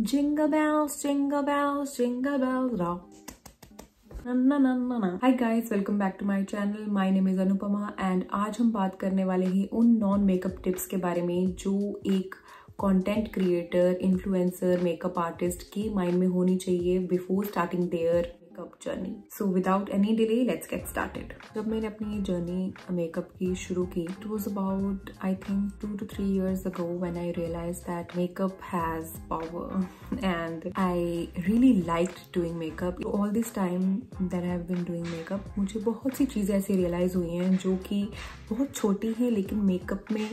Jingle bells, jingle bells, jingle bells rock. Hi guys, welcome back to my channel. My name is Anupama and आज हम बात करने वाले हैं उन नॉन मेकअप टिप्स के बारे में जो एक content creator, influencer, makeup artist के माइंड में होनी चाहिए before starting there makeup journey. So without any delay let's get started. जब मैंने अपनी जर्नी मेकअप की शुरू की, it was about I think 2 to 3 years ago when I realized that makeup has power and I really liked doing makeup. All this time that I have been doing makeup, मुझे बहुत सी चीजें ऐसी realise हुई हैं जो कि बहुत छोटी हैं लेकिन मेकअप में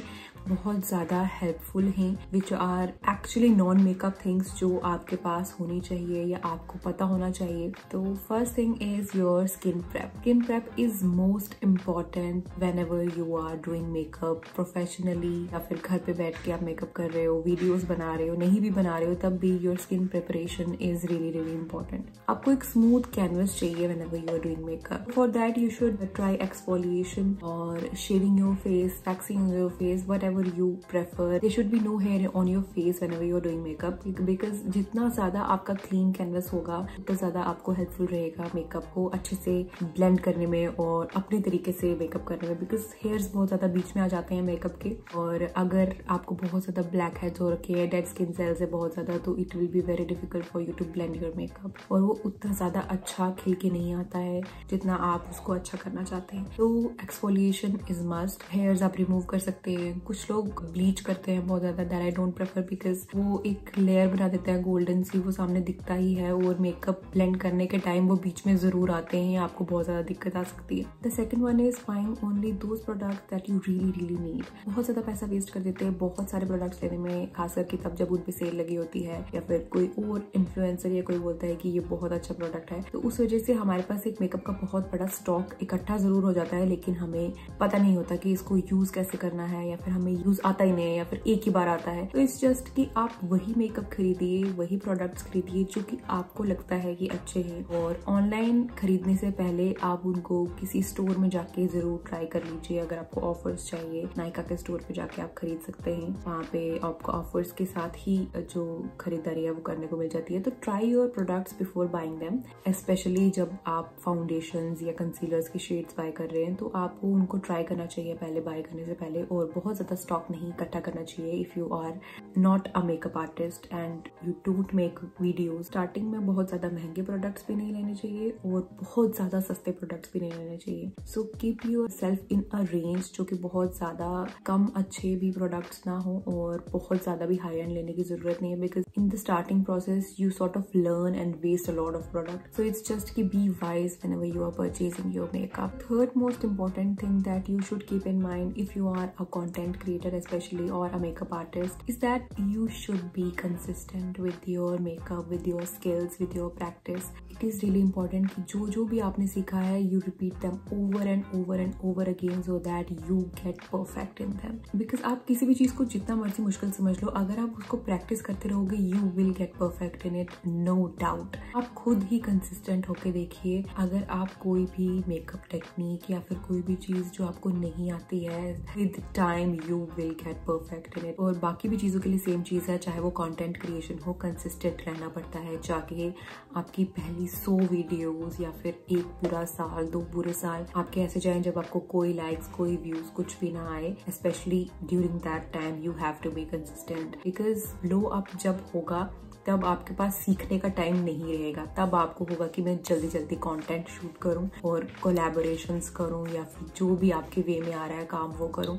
बहुत ज़्यादा हेल्पफुल हैं, which are actually non makeup things जो आपके पास होनी चाहिए या आपको पता होना चाहिए. तो first thing is your skin prep. Skin prep is most important whenever you are doing makeup professionally, या फिर घर पे बैठ के आप मेकअप कर रहे हो, वीडियोज बना रहे हो, नहीं भी बना रहे हो, तब भी your skin preparation is really really important. आपको एक स्मूथ कैनवस चाहिए whenever you are doing makeup. For that you should try exfoliation or shaving your face, waxing your face, what you prefer. There should be no hair on your face whenever you're doing makeup because जितना ज्यादा आपका clean canvas होगा उतना ज्यादा आपको helpful रहेगा makeup को अच्छे से blend करने में और अपने तरीके से मेकअप करने में, because hairs बहुत ज्यादा बीच में आ जाते हैं मेकअप के, और अगर आपको बहुत ज्यादा black heads हो रखे हैं, dead skin cells है बहुत ज्यादा, तो it will be very difficult for you to blend your makeup और वो उतना ज्यादा अच्छा खिल के नहीं आता है जितना आप उसको अच्छा करना चाहते हैं. तो exfoliation is must. hairs आप remove कर सकते हैं. कुछ लोग ब्लीच करते हैं बहुत ज्यादा, that I don't prefer because वो एक लेयर बना देता है गोल्डन सी, वो सामने दिखता ही है और मेकअप ब्लेंड करने के टाइम वो बीच में जरूर आते हैं, आपको बहुत ज्यादा दिक्कत आ सकती है. The second one is buying only those products that you really really need. बहुत ज्यादा पैसा वेस्ट कर देते हैं बहुत सारे प्रोडक्ट्स लेने में, खास करके तब जब उन पे सेल लगी होती है या फिर कोई और इन्फ्लुएंसर या कोई बोलता है कि ये बहुत अच्छा प्रोडक्ट है, तो उस वजह से हमारे पास एक मेकअप का बहुत बड़ा स्टॉक इकट्ठा जरूर हो जाता है लेकिन हमें पता नहीं होता कि इसको यूज कैसे करना है, या फिर हमें यूज आता ही नहीं है या फिर एक ही बार आता है. तो इट्स जस्ट कि आप वही मेकअप खरीदिए, वही प्रोडक्ट्स खरीदिए जो कि आपको लगता है कि अच्छे हैं, और ऑनलाइन खरीदने से पहले आप उनको किसी स्टोर में जाके जरूर ट्राई कर लीजिए. अगर आपको ऑफर्स चाहिए, नायका के स्टोर पे जाके आप खरीद सकते हैं, वहाँ पे आपको ऑफर्स के साथ ही जो खरीदारी है वो करने को मिल जाती है. तो try your products before buying them, specially जब आप फाउंडेशंस या कंसीलर्स की शेड्स बाय कर रहे हैं तो आपको उनको ट्राई करना चाहिए पहले बाय करने से पहले, और बहुत ज्यादा स्टॉक नहीं इकट्ठा करना चाहिए if you are not a makeup artist and you don't make videos. Starting में बहुत ज्यादा महंगे प्रोडक्ट्स भी नहीं लेने चाहिए और बहुत ज्यादा सस्ते प्रोडक्ट्स भी नहीं लेने चाहिए. So keep your self in a range जो कि बहुत ज्यादा कम अच्छे भी प्रोडक्ट्स ना हो और बहुत ज्यादा भी हाई एंड लेने की जरूरत नहीं है, because in the starting process you sort of learn and waste a lot of product. So it's just key be wise whenever you are purchasing your makeup. Third most important thing that you should keep in mind if you are a content creator especially or a makeup artist is that you should be consistent with your makeup, with your skills, with your practice. It is really important कि जो भी आपने सीखा है you repeat them over and over and over again so that you get perfect in them. Because आप किसी भी चीज को जितना मर्जी मुश्किल समझ लो, अगर आप उसको प्रैक्टिस करते रहोगे you will get perfect in it, no doubt. आप खुद ही consistent होके देखिए, अगर आप कोई भी मेकअप टेक्निक या फिर कोई भी चीज जो आपको नहीं आती है, with time you will get perfect in it. और बाकी भी चीजों के लिए सेम चीज है, चाहे वो कंटेंट क्रिएशन हो, कंसिस्टेंट रहना पड़ता है. जाके आपकी पहली 100 वीडियोस या फिर एक पूरा साल, 2 पूरे साल आपके ऐसे जाएं जब आपको कोई लाइक्स, कोई व्यूज कुछ भी ना आए. Specially during that time you have to be consistent, because लो अप जब होगा तब आपके पास सीखने का टाइम नहीं रहेगा. तब आपको होगा कि मैं जल्दी जल्दी कंटेंट शूट करूं और कोलैबोरेशंस करूं या फिर जो भी आपके वे में आ रहा है काम वो करूं.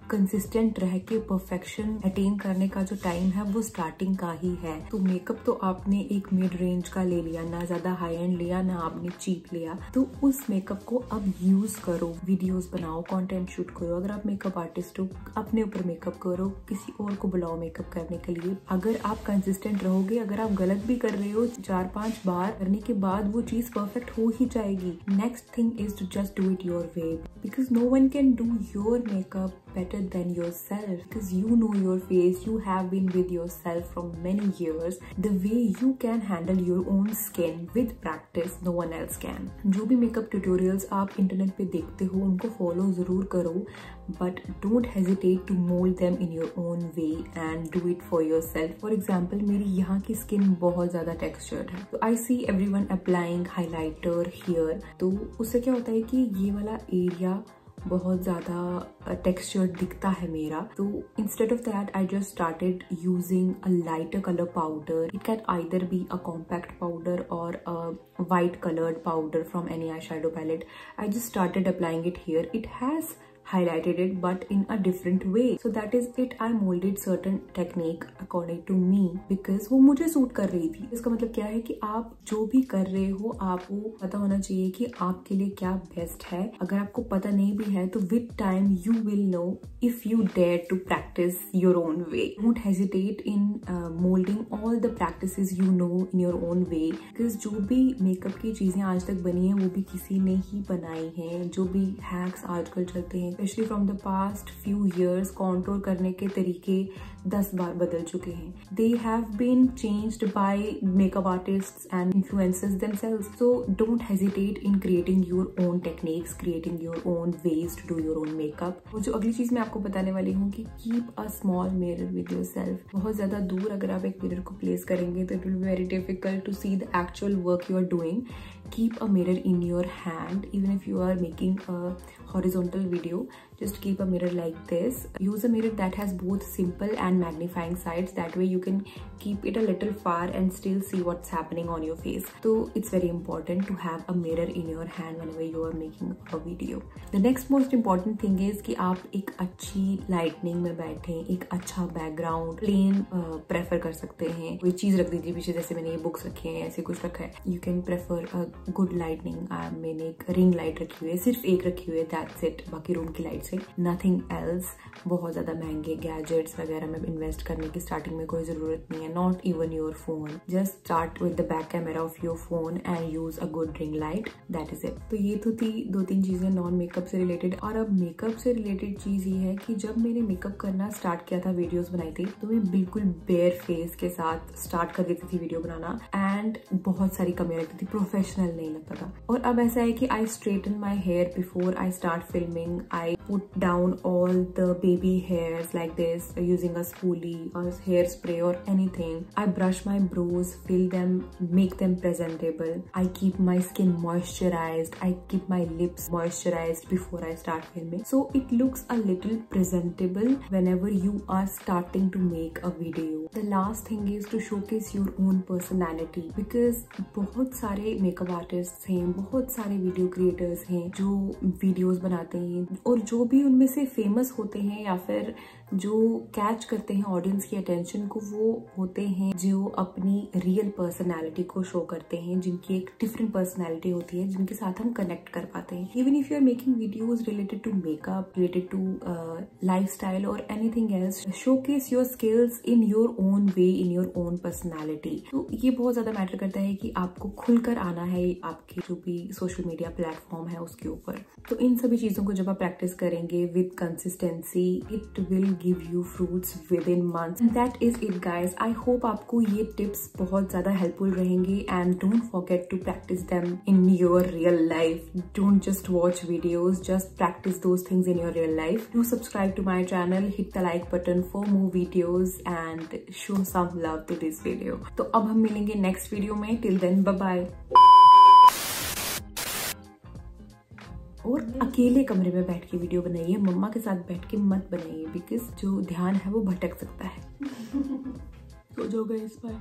कंसिस्टेंट रह के परफेक्शन अटेन करने का जो टाइम है वो स्टार्टिंग का ही है. तो मेकअप तो आपने एक मिड रेंज का ले लिया, ना ज्यादा हाई एंड लिया ना आपने चीप लिया, तो उस मेकअप को अब यूज करो, वीडियोस बनाओ, कंटेंट शूट करो. अगर आप मेकअप आर्टिस्ट हो, अपने ऊपर मेकअप करो, किसी और को बुलाओ मेकअप करने के लिए. अगर आप कंसिस्टेंट रहोगे, अगर आप गलत भी कर रहे हो, 4-5 बार करने के बाद वो चीज परफेक्ट हो ही जाएगी. Next thing is to just do it your way, because no one can do your makeup better than yourself because you know your face, you have been with yourself from many years. The way you can handle your own skin with practice, no one else can. जो भी makeup tutorials आप internet पे देखते हो उनको follow ज़रूर करो, but don't hesitate to mold them in your own way and do it for yourself. For example, मेरी यहाँ की स्किन बहुत ज़्यादा टेक्सचर्ड है, तो I see everyone applying highlighter here. तो उससे क्या होता है कि ये वाला एरिया बहुत ज़्यादा टेक्सचर्ड दिखता है मेरा. तो instead of that I just started using a lighter colour powder. It can either be a compact powder or a white coloured powder from any eye shadow palette. I just started applying it here. It has highlighted it but in a different way. So that is it. I molded certain technique according to me because वो मुझे suit कर रही थी. इसका मतलब क्या है कि आप जो भी कर रहे हो आपको पता होना चाहिए कि आपके लिए क्या बेस्ट है. अगर आपको पता नहीं भी है तो with time you will know if you dare to practice your own way. Don't hesitate in molding all the practices you know in your own way because जो भी मेकअप की चीजें आज तक बनी है वो भी किसी ने ही बनाई है. जो भी हैक्स आजकल चलते हैं especially from the past few years, contour करने के तरीके 10 बार बदल चुके हैं. They have been changed by makeup artists and influencers themselves. So don't hesitate in creating your own techniques, creating your own ways to do your own makeup. और जो अगली चीज मैं आपको बताने वाली हूँ कि keep a small mirror with yourself. बहुत ज्यादा दूर अगर आप एक मिरर को प्लेस करेंगे तो it will be very difficult to see the actual work you are doing. Keep a mirror in your hand even if you are making a horizontal video. Just keep a mirror like this. Use a mirror that has both simple and magnifying sides. That way you can keep it a little far and still see what's happening on your face. So it's very important to have a mirror in your hand whenever you are making a video. The next most important thing is कि आप एक अच्छी lightning में बैठे, एक अच्छा background plane prefer कर सकते हैं. कोई चीज रख दीजिए पीछे, जैसे मैंने ये बुक्स रखे हैं, ऐसे कुछ रखा है. You can prefer a good lightning. मैंने एक रिंग लाइट रखी हुई है, सिर्फ एक रखी हुई है, दैट्स इट. बाकी रूम की लाइट से नथिंग एल्स. बहुत ज्यादा महंगे गैजेट्स वगैरह में इन्वेस्ट करने की स्टार्टिंग में कोई जरूरत नहीं है. Not even your phone. Just start with the back camera off your phone and use a good ring light. That is it. तो ये तो थी 2-3 चीजें नॉन मेकअप से रिलेटेड. और अब मेकअप से रिलेटेड चीज ये है कि जब मैंने मेकअप करना स्टार्ट किया था, वीडियोस बनाई थी, तो मैं बिल्कुल बेयर फेस के साथ स्टार्ट कर देती थी वीडियो बनाना एंड बहुत सारी कमियां लगती थी, प्रोफेशनल नहीं लगता था. और अब ऐसा है कि I straighten my hair before I start filming. I put down all the baby hairs like this using a spoolie or hairspray or anything. I brush my brows, fill them, make them presentable. I keep my skin moisturized. I keep my lips moisturized before I start filming. So it looks a little presentable whenever you are starting to make a video. The last thing is to showcase your own personality because बहुत सारे makeup artists हैं, बहुत सारे video creators हैं जो videos बनाते हैं और जो भी उनमें से फेमस होते हैं या फिर जो कैच करते हैं ऑडियंस की अटेंशन को, वो होते हैं जो अपनी रियल पर्सनालिटी को शो करते हैं, जिनकी एक डिफरेंट पर्सनालिटी होती है, जिनके साथ हम कनेक्ट कर पाते हैं. Even if you are making videos related to makeup, related to lifestyle or anything else, showcase your skills in your own way, in your own personality. तो ये बहुत ज्यादा मैटर करता है कि आपको खुलकर आना है आपके जो भी सोशल मीडिया प्लेटफॉर्म है उसके ऊपर. तो इन सभी चीजों को जब आप प्रैक्टिस करेंगे with consistency, it will give you fruits within months. And that is it guys. I hope आपको ये tips बहुत ज़्यादा helpful रहेंगे and don't forget to practice them in your real life. Don't just watch videos, just practice those things in your real life. Do subscribe to my channel, hit the like button for more videos and show some love to this video. तो अब हम मिलेंगे next video में. Till then, bye bye. और अकेले कमरे में बैठ के वीडियो बनाइए, मम्मा के साथ बैठ के मत बनाइए बिकॉज जो ध्यान है वो भटक सकता है. तो जो गाइस, बाय.